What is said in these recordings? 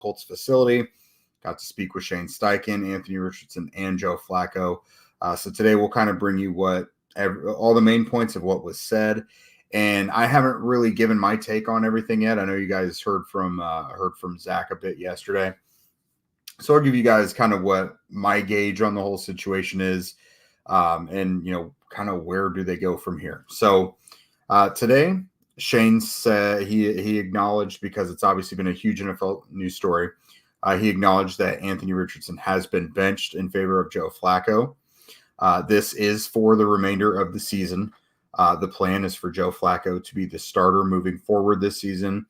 Colts facility. Got to speak with Shane Steichen, Anthony Richardson, and Joe Flacco. So today we'll kind of bring you all the main points of what was said. And I haven't really given my take on everything yet. I know you guys heard from Zach a bit yesterday. So I'll give you guys kind of what my gauge on the whole situation is, and kind of where do they go from here. So today, Shane said he acknowledged, because it's obviously been a huge NFL news story. He acknowledged that Anthony Richardson has been benched in favor of Joe Flacco. This is for the remainder of the season. The plan is for Joe Flacco to be the starter moving forward this season,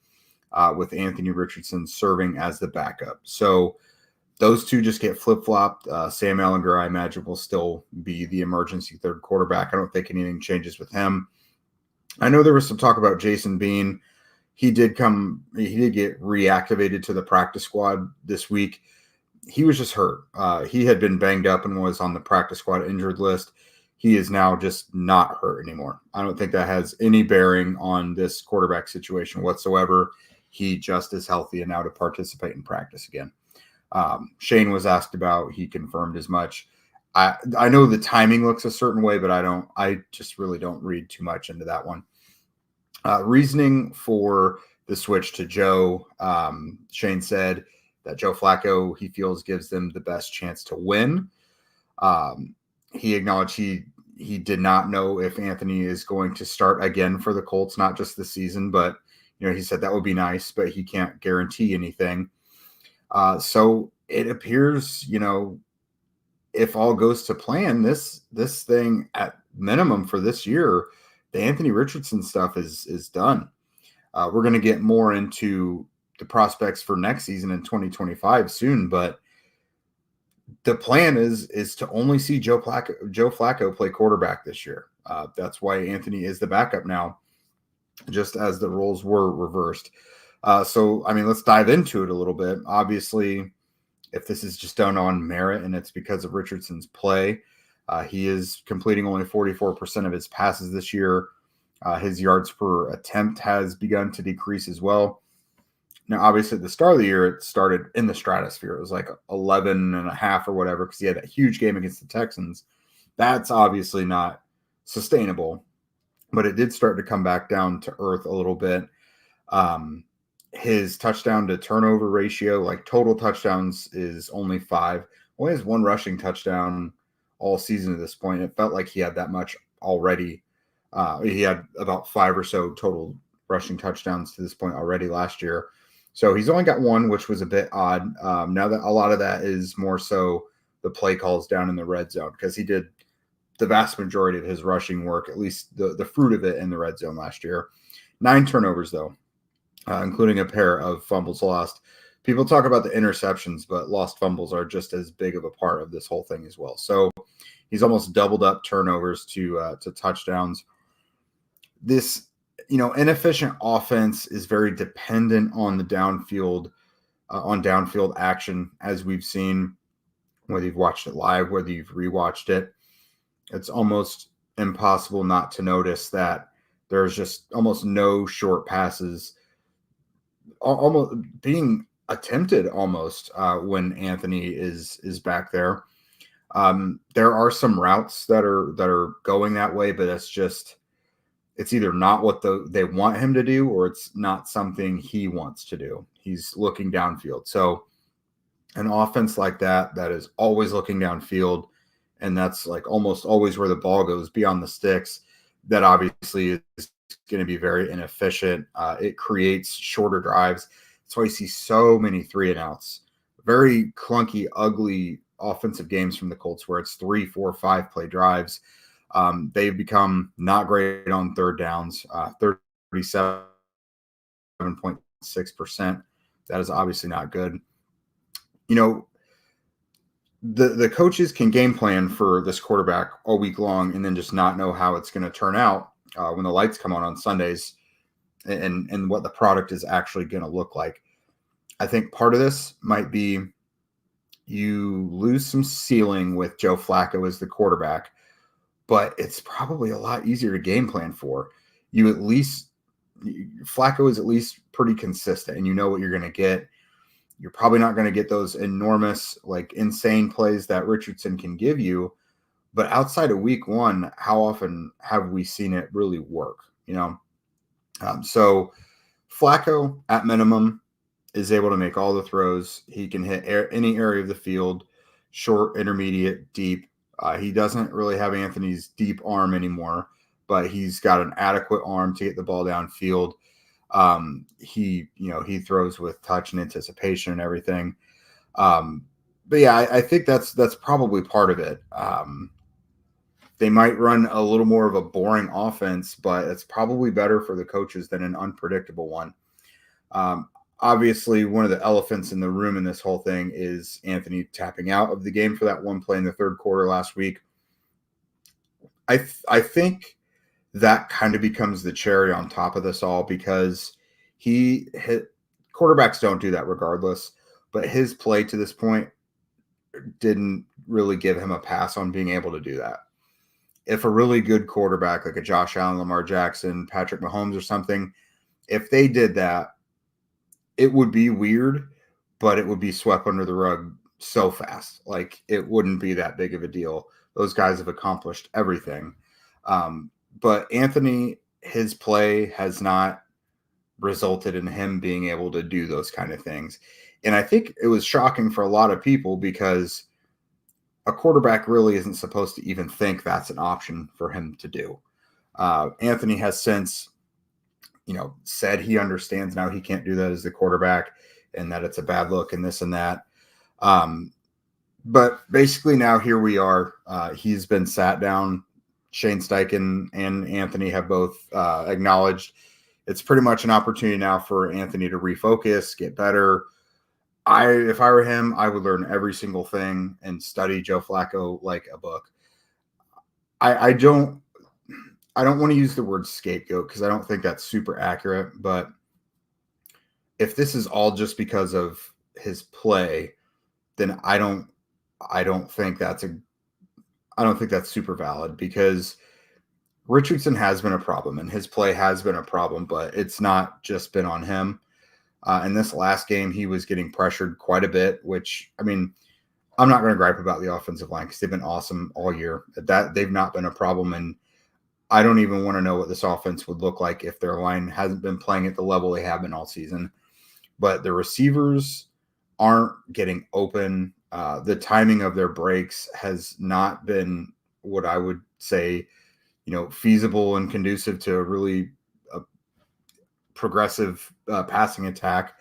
with Anthony Richardson serving as the backup. So those two just get flip-flopped. Sam Ehlinger, I imagine, will still be the emergency third quarterback. I don't think anything changes with him. I know there was some talk about Jason Bean. He did get reactivated to the practice squad this week. He was just hurt. He had been banged up and was on the practice squad injured list. He is now just not hurt anymore. I don't think that has any bearing on this quarterback situation whatsoever. He just is healthy and now to participate in practice again. Shane was asked about, he confirmed as much. I know the timing looks a certain way, but I just really don't read too much into that one. Reasoning for the switch to Joe, Shane said that Joe Flacco, he feels, gives them the best chance to win. He acknowledged he did not know if Anthony is going to start again for the Colts, not just this season, but he said that would be nice, but he can't guarantee anything. So it appears, if all goes to plan, this thing at minimum for this year, the Anthony Richardson stuff is done. We're going to get more into the prospects for next season in 2025 soon, but the plan is to only see Joe Flacco play quarterback this year. That's why Anthony is the backup now, just as the roles were reversed. So, let's dive into it a little bit. Obviously, if this is just done on merit and it's because of Richardson's play, he is completing only 44% of his passes this year. His yards per attempt has begun to decrease as well. Now, obviously, at the start of the year, it started in the stratosphere. It was like 11 and a half or whatever, because he had that huge game against the Texans. That's obviously not sustainable, but it did start to come back down to earth a little bit. His touchdown to turnover ratio, like total touchdowns, is only 5. Only has 1 rushing touchdown all season at this point. It felt like he had that much already. He had about 5 or so total rushing touchdowns to this point already last year. So he's only got 1, which was a bit odd. Now that a lot of that is more so the play calls down in the red zone, because he did the vast majority of his rushing work, at least the fruit of it, in the red zone last year. 9 turnovers, though, including a pair of fumbles lost. People talk about the interceptions, but lost fumbles are just as big of a part of this whole thing as well. So he's almost doubled up turnovers to touchdowns. This, inefficient offense is very dependent on the downfield action, as we've seen, whether you've watched it live, whether you've rewatched it. It's almost impossible not to notice that there's just almost no short passes, almost being attempted when Anthony is back there. There are some routes that are going that way, but it's either not what they want him to do, or it's not something he wants to do. He's looking downfield. So an offense like that is always looking downfield, and that's like almost always where the ball goes, beyond the sticks, that obviously is going to be very inefficient. It creates shorter drives. That's why you see so many 3-and-outs. Very clunky, ugly offensive games from the Colts where it's 3, 4, 5 play drives. They've become not great on third downs, 37.6%. That is obviously not good. The coaches can game plan for this quarterback all week long and then just not know how it's going to turn out when the lights come on Sundays, and what the product is actually going to look like. I think part of this might be you lose some ceiling with Joe Flacco as the quarterback, but it's probably a lot easier to game plan for. Flacco is at least pretty consistent, and you know what you're going to get. You're probably not going to get those enormous, like insane plays that Richardson can give you. But outside of week one, how often have we seen it really work? So Flacco at minimum is able to make all the throws. He can hit any area of the field, short, intermediate, deep. He doesn't really have Anthony's deep arm anymore, but he's got an adequate arm to get the ball downfield. He throws with touch and anticipation and everything. But yeah, I think that's probably part of it. They might run a little more of a boring offense, but it's probably better for the coaches than an unpredictable one. Obviously, one of the elephants in the room in this whole thing is Anthony tapping out of the game for that one play in the third quarter last week. I think that kind of becomes the cherry on top of this all, because quarterbacks don't do that regardless, but his play to this point didn't really give him a pass on being able to do that. If a really good quarterback like a Josh Allen, Lamar Jackson, Patrick Mahomes or something, if they did that, it would be weird, but it would be swept under the rug so fast. Like, it wouldn't be that big of a deal. Those guys have accomplished everything. But Anthony, his play has not resulted in him being able to do those kind of things. And I think it was shocking for a lot of people, because a quarterback really isn't supposed to even think that's an option for him to do. Anthony has since, said he understands now he can't do that as the quarterback and that it's a bad look and this and that. But basically now here we are. He's been sat down. Shane Steichen and Anthony have both acknowledged it's pretty much an opportunity now for Anthony to refocus, get better. If I were him, I would learn every single thing and study Joe Flacco like a book. I don't want to use the word scapegoat, because I don't think that's super accurate. But if this is all just because of his play, then I don't think that's super valid, because Richardson has been a problem and his play has been a problem, but it's not just been on him. In this last game, he was getting pressured quite a bit, which, I mean, I'm not going to gripe about the offensive line because they've been awesome all year. That they've not been a problem, and I don't even want to know what this offense would look like if their line hasn't been playing at the level they have been all season. But the receivers aren't getting open. The timing of their breaks has not been what I would say, feasible and conducive to a really progressive passing attack.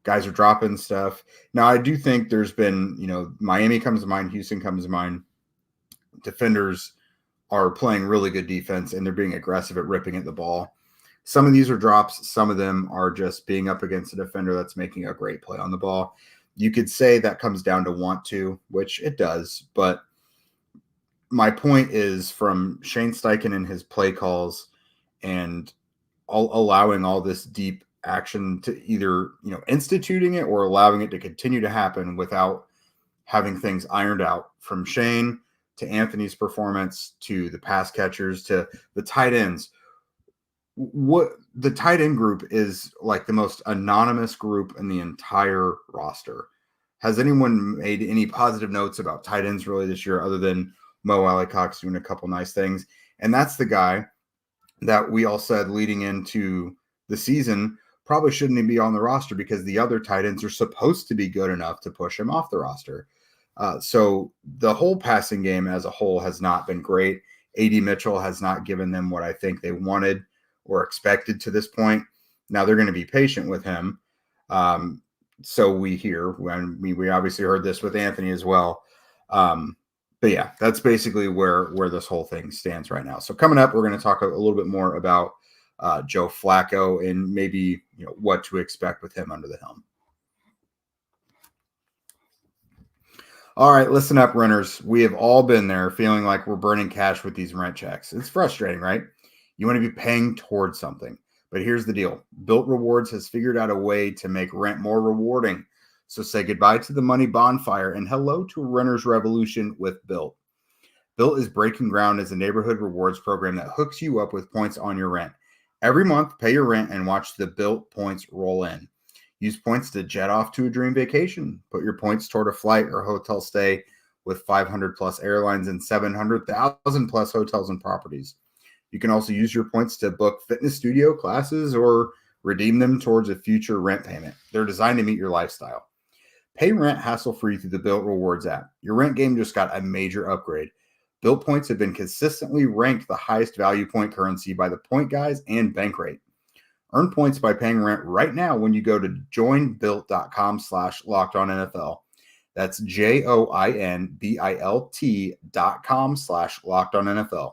Guys are dropping stuff. Now, I do think there's been, Miami comes to mind, Houston comes to mind. Defenders are playing really good defense, and they're being aggressive at ripping at the ball. Some of these are drops. Some of them are just being up against a defender that's making a great play on the ball. You could say that comes down to want to, which it does. But my point is, from Shane Steichen and his play calls and allowing all this deep action to either, instituting it or allowing it to continue to happen without having things ironed out, from Shane to Anthony's performance to the pass catchers to the tight ends. What the tight end group is like the most anonymous group in the entire roster. Has anyone made any positive notes about tight ends really this year, other than Mo Alley-Cox doing a couple nice things? And that's the guy that we all said leading into the season probably shouldn't even be on the roster, because the other tight ends are supposed to be good enough to push him off the roster. So the whole passing game as a whole has not been great. A.D. Mitchell has not given them what I think they wanted or expected to this point. Now they're going to be patient with him. So we hear, we obviously heard this with Anthony as well. But yeah, that's basically where this whole thing stands right now. So coming up, we're going to talk a little bit more about Joe Flacco and maybe what to expect with him under the helm. All right, listen up, renters. We have all been there, feeling like we're burning cash with these rent checks. It's frustrating, right? You want to be paying towards something. But here's the deal. Built Rewards has figured out a way to make rent more rewarding. So say goodbye to the money bonfire and hello to a renter's revolution with Built. Built is breaking ground as a neighborhood rewards program that hooks you up with points on your rent. Every month, pay your rent and watch the Built points roll in. Use points to jet off to a dream vacation. Put your points toward a flight or hotel stay with 500 plus airlines and 700,000 plus hotels and properties. You can also use your points to book fitness studio classes or redeem them towards a future rent payment. They're designed to meet your lifestyle. Pay rent hassle-free through the Built Rewards app. Your rent game just got a major upgrade. Built points have been consistently ranked the highest value point currency by the Point Guys and Bankrate. Earn points by paying rent right now when you go to joinbuilt.com/lockedonnfl. That's JOINBILT.com/lockedonnfl.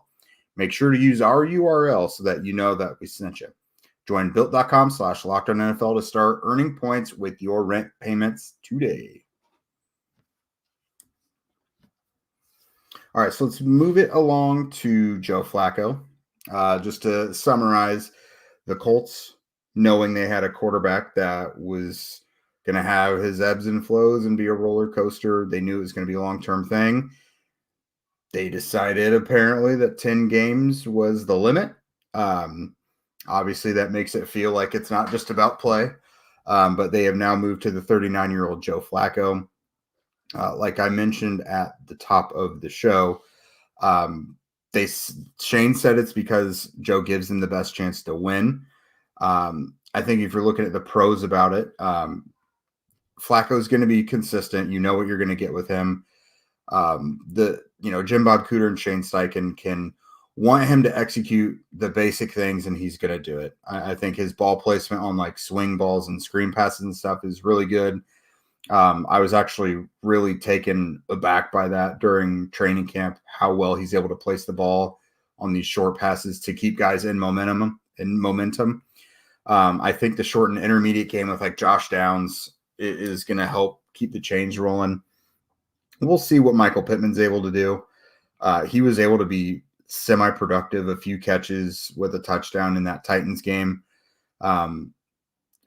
Make sure to use our URL so that you know that we sent you. Join built.com/lockedonnfl to start earning points with your rent payments today. All right, so let's move it along to Joe Flacco. Just to summarize, the Colts, knowing they had a quarterback that was going to have his ebbs and flows and be a roller coaster, they knew it was going to be a long-term thing. They decided apparently that 10 games was the limit. Obviously, that makes it feel like it's not just about play, but they have now moved to the 39-year-old Joe Flacco. Like I mentioned at the top of the show, Shane said it's because Joe gives them the best chance to win. I think if you're looking at the pros about it, Flacco's going to be consistent. You know what you're going to get with him. Jim Bob Cooter and Shane Steichen can want him to execute the basic things, and he's going to do it. I think his ball placement on like swing balls and screen passes and stuff is really good. I was actually really taken aback by that during training camp, how well he's able to place the ball on these short passes to keep guys in momentum. I think the short and intermediate game with like Josh Downs is going to help keep the chains rolling. We'll see what Michael Pittman's able to do. He was able to be semi-productive, a few catches with a touchdown in that Titans game.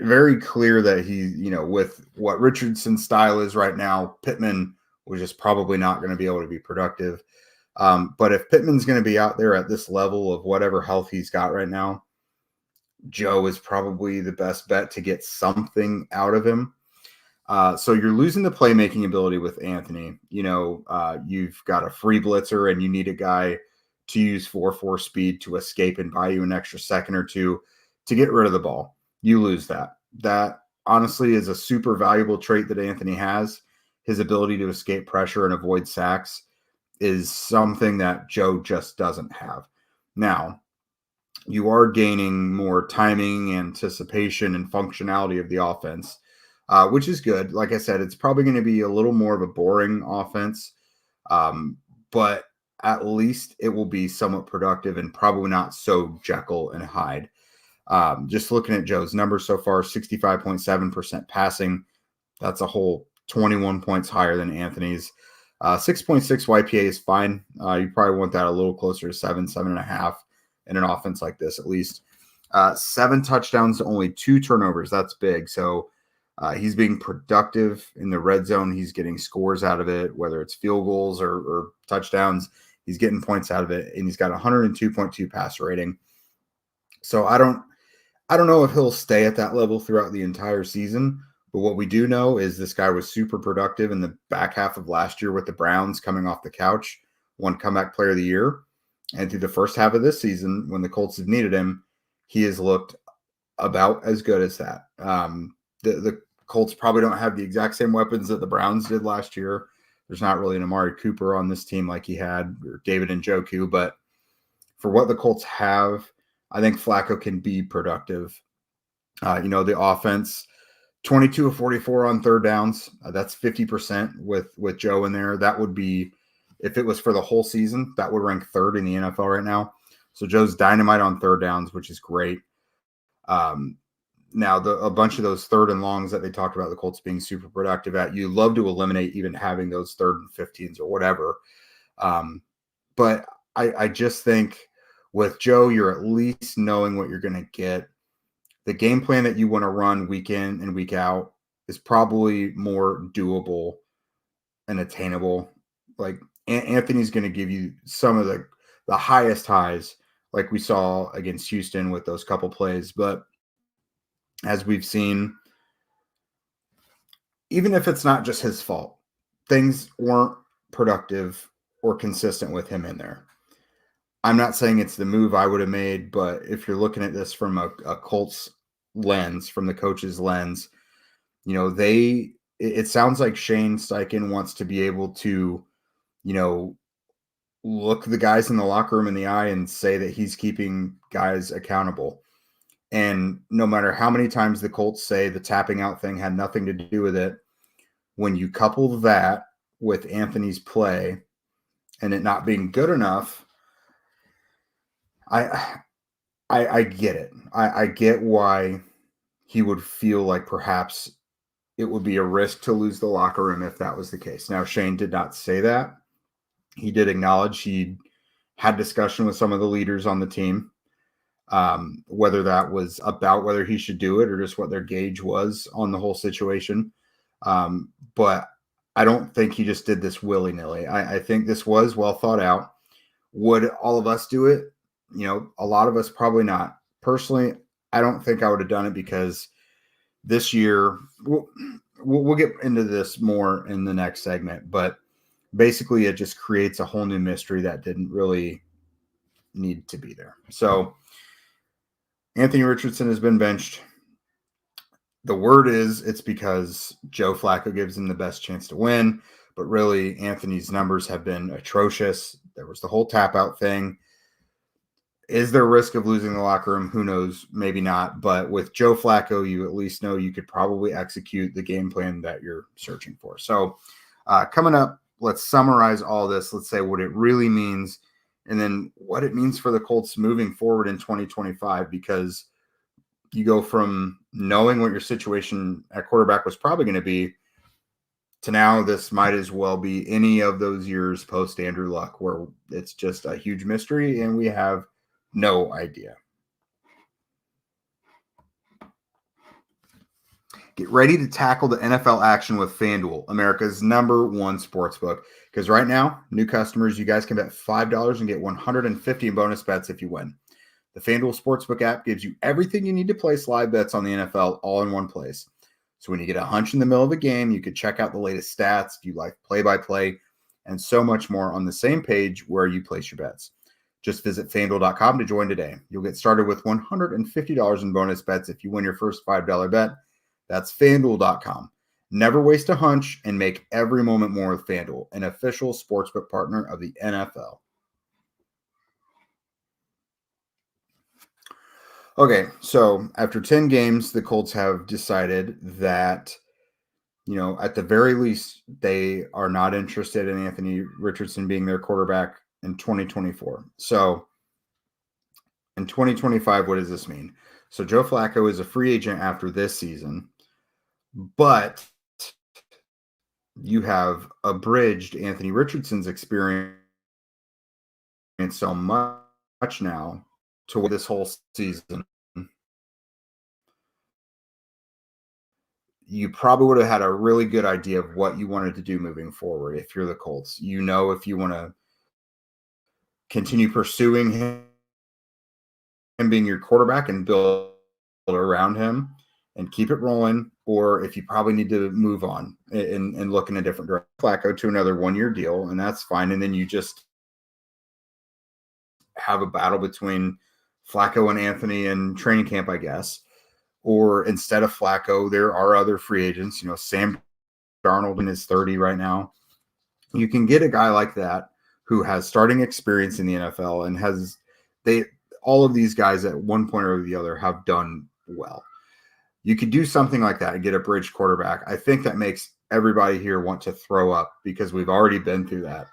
Very clear that he, with what Richardson's style is right now, Pittman was just probably not going to be able to be productive. But if Pittman's going to be out there at this level of whatever health he's got right now, Joe is probably the best bet to get something out of him. So you're losing the playmaking ability with Anthony. You've got a free blitzer and you need a guy to use 4.4 speed to escape and buy you an extra second or two to get rid of the ball. You lose that. That honestly is a super valuable trait that Anthony has. His ability to escape pressure and avoid sacks is something that Joe just doesn't have. Now, you are gaining more timing, anticipation, and functionality of the offense, which is good. Like I said, it's probably going to be a little more of a boring offense, but at least it will be somewhat productive and probably not so Jekyll and Hyde. Just looking at Joe's numbers so far, 65.7% passing. That's a whole 21 points higher than Anthony's. 6.6 YPA is fine. You probably want that a little closer to 7.5 in an offense like this, at least. 7 touchdowns to only 2 turnovers. That's big. So he's being productive in the red zone. He's getting scores out of it, whether it's field goals or touchdowns. He's getting points out of it, and he's got 102.2 passer rating. So I don't know if he'll stay at that level throughout the entire season, but what we do know is this guy was super productive in the back half of last year with the Browns coming off the couch, won comeback player of the year. And through the first half of this season, when the Colts have needed him, he has looked about as good as that. The Colts probably don't have the exact same weapons that the Browns did last year. There's not really an Amari Cooper on this team like he had, or David Njoku, but for what the Colts have, I think Flacco can be productive. The offense, 22 of 44 on third downs. That's 50% with Joe in there. That would be, if it was for the whole season, that would rank third in the NFL right now. So Joe's dynamite on third downs, which is great. Now, a bunch of those third and longs that they talked about the Colts being super productive at, you love to eliminate even having those third and 15s or whatever. But I just think with Joe, you're at least knowing what you're going to get. The game plan that you want to run week in and week out is probably more doable and attainable. Like Anthony's going to give you some of the highest highs, like we saw against Houston with those couple plays. But as we've seen, even if it's not just his fault, things weren't productive or consistent with him in there. I'm not saying it's the move I would have made, but if you're looking at this from a Colts lens, from the coach's lens, it sounds like Shane Steichen wants to be able to, look the guys in the locker room in the eye and say that he's keeping guys accountable. And no matter how many times the Colts say the tapping out thing had nothing to do with it, when you couple that with Anthony's play and it not being good enough, I get it. I get why he would feel like perhaps it would be a risk to lose the locker room if that was the case. Now, Shane did not say that. He did acknowledge he had discussion with some of the leaders on the team, whether that was about whether he should do it or just what their gauge was on the whole situation. But I don't think he just did this willy-nilly. I think this was well thought out. Would all of us do it? A lot of us probably not. Personally, I don't think I would have done it because this year, we'll get into this more in the next segment, but basically it just creates a whole new mystery that didn't really need to be there. So Anthony Richardson has been benched. The word is it's because Joe Flacco gives him the best chance to win, but really Anthony's numbers have been atrocious. There was the whole tap out thing. Is there a risk of losing the locker room? Who knows? Maybe not. But with Joe Flacco, you at least know you could probably execute the game plan that you're searching for. So coming up, let's summarize all this. Let's say what it really means and then what it means for the Colts moving forward in 2025, because you go from knowing what your situation at quarterback was probably going to be to now this might as well be any of those years post Andrew Luck where it's just a huge mystery and we have no idea. Get ready to tackle the NFL action with FanDuel, America's #1 sportsbook. Because right now, new customers, you guys can bet $5 and get $150 in bonus bets if you win. The FanDuel Sportsbook app gives you everything you need to place live bets on the NFL all in one place. So when you get a hunch in the middle of a game, you can check out the latest stats, view live play-by-play, and so much more on the same page where you place your bets. Just visit FanDuel.com to join today. You'll get started with $150 in bonus bets if you win your first $5 bet. That's FanDuel.com. Never waste a hunch and make every moment more with FanDuel, an official sportsbook partner of the NFL. Okay, so after 10 games, the Colts have decided that, at the very least, they are not interested in Anthony Richardson being their quarterback in 2024. So in 2025, what does this mean? So Joe Flacco is a free agent after this season, but you have abridged Anthony Richardson's experience so much now to this whole season. You probably would have had a really good idea of what you wanted to do moving forward if you're the Colts. If you want to continue pursuing him being your quarterback and build around him and keep it rolling, or if you probably need to move on and look in a different direction. Flacco to another 1-year deal, and that's fine. And then you just have a battle between Flacco and Anthony in training camp, I guess. Or instead of Flacco, there are other free agents. Sam Darnold is 30 right now. You can get a guy like that who has starting experience in the NFL and all of these guys at one point or the other have done well. You could do something like that and get a bridge quarterback. I think that makes everybody here want to throw up because we've already been through that.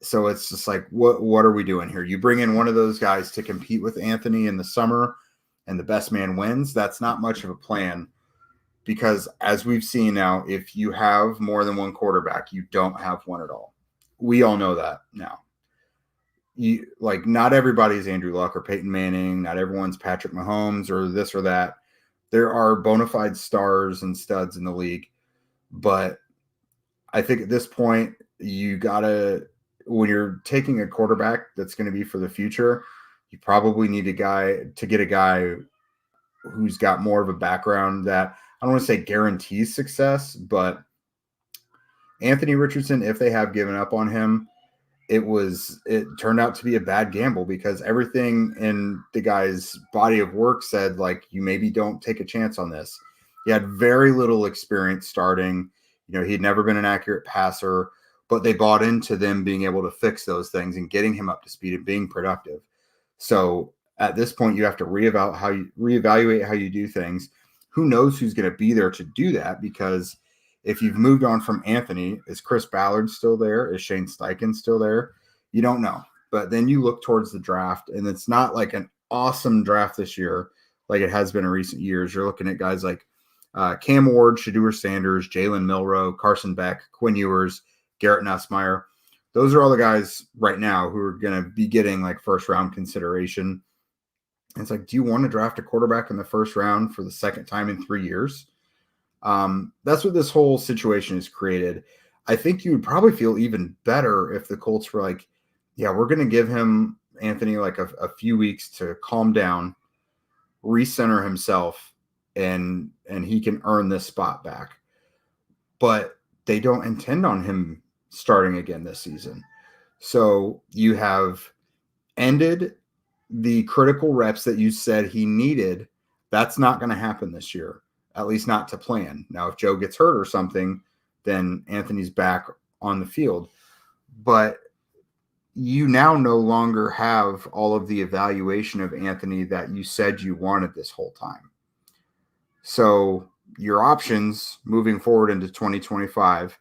So it's just like, what are we doing here? You bring in one of those guys to compete with Anthony in the summer and the best man wins. That's not much of a plan because as we've seen now, if you have more than one quarterback, you don't have one at all. We all know that now. Not everybody's Andrew Luck or Peyton Manning. Not everyone's Patrick Mahomes or this or that. There are bona fide stars and studs in the league. But I think at this point, when you're taking a quarterback that's going to be for the future, you probably need to get a guy who's got more of a background that I don't want to say guarantees success, but Anthony Richardson, if they have given up on him, it turned out to be a bad gamble because everything in the guy's body of work said, like, you maybe don't take a chance on this. He had very little experience starting. He'd never been an accurate passer, but they bought into them being able to fix those things and getting him up to speed and being productive. So at this point, you have to reevaluate how you do things. Who knows who's going to be there to do that? Because if you've moved on from Anthony, is Chris Ballard still there? Is Shane Steichen still there? You don't know. But then you look towards the draft, and it's not like an awesome draft this year like it has been in recent years. You're looking at guys like Cam Ward, Shedeur Sanders, Jalen Milroe, Carson Beck, Quinn Ewers, Garrett Nussmeier. Those are all the guys right now who are going to be getting like first-round consideration. And it's like, do you want to draft a quarterback in the first round for the second time in 3 years? That's what this whole situation has created. I think you would probably feel even better if the Colts were like, yeah, we're going to give him, Anthony, like a few weeks to calm down, recenter himself, and he can earn this spot back. But they don't intend on him starting again this season. So you have ended the critical reps that you said he needed. That's not going to happen this year. At least not to plan. Now, if Joe gets hurt or something, then Anthony's back on the field. But you now no longer have all of the evaluation of Anthony that you said you wanted this whole time. So your options moving forward into 2025,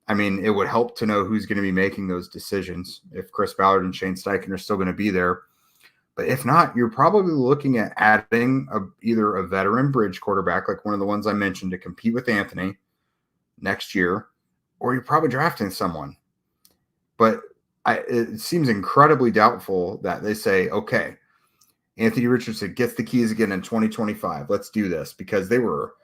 I mean, it would help to know who's going to be making those decisions. If Chris Ballard and Shane Steichen are still going to be there. But if not, you're probably looking at adding either a veteran bridge quarterback, like one of the ones I mentioned, to compete with Anthony next year, or you're probably drafting someone. But it seems incredibly doubtful that they say, okay, Anthony Richardson gets the keys again in 2025. Let's do this, because they were,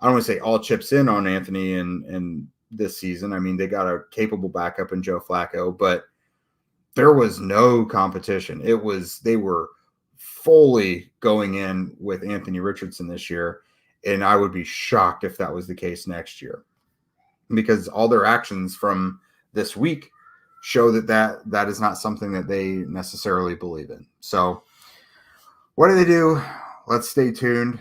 I don't want to say all chips in on Anthony in this season. I mean, they got a capable backup in Joe Flacco, but there was no competition. They were fully going in with Anthony Richardson this year, and I would be shocked if that was the case next year, because all their actions from this week show that is not something that they necessarily believe in. So what do? Let's stay tuned.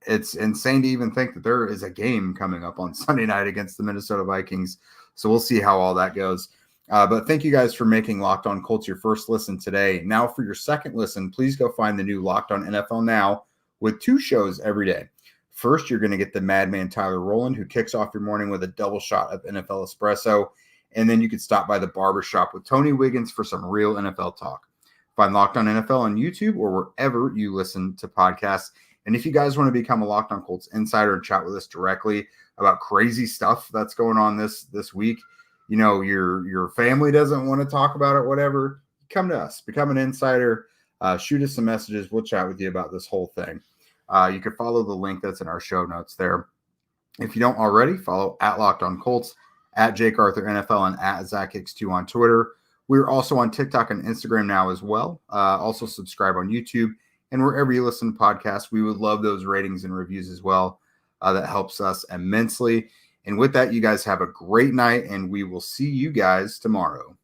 It's insane to even think that there is a game coming up on Sunday night against the Minnesota Vikings. So we'll see how all that goes. But thank you guys for making Locked On Colts your first listen today. Now for your second listen, please go find the new Locked On NFL Now with 2 shows every day. First, you're going to get the madman Tyler Rowland, who kicks off your morning with a double shot of NFL espresso. And then you can stop by the barbershop with Tony Wiggins for some real NFL talk. Find Locked On NFL on YouTube or wherever you listen to podcasts. And if you guys want to become a Locked On Colts insider and chat with us directly about crazy stuff that's going on this week, your family doesn't want to talk about it, whatever, come to us, become an insider, shoot us some messages. We'll chat with you about this whole thing. You can follow the link that's in our show notes there. If you don't already, follow at Locked On Colts, at Jake Arthur NFL, and at ZachX2 on Twitter. We're also on TikTok and Instagram now as well. Also subscribe on YouTube and wherever you listen to podcasts. We would love those ratings and reviews as well. That helps us immensely. And with that, you guys have a great night, and we will see you guys tomorrow.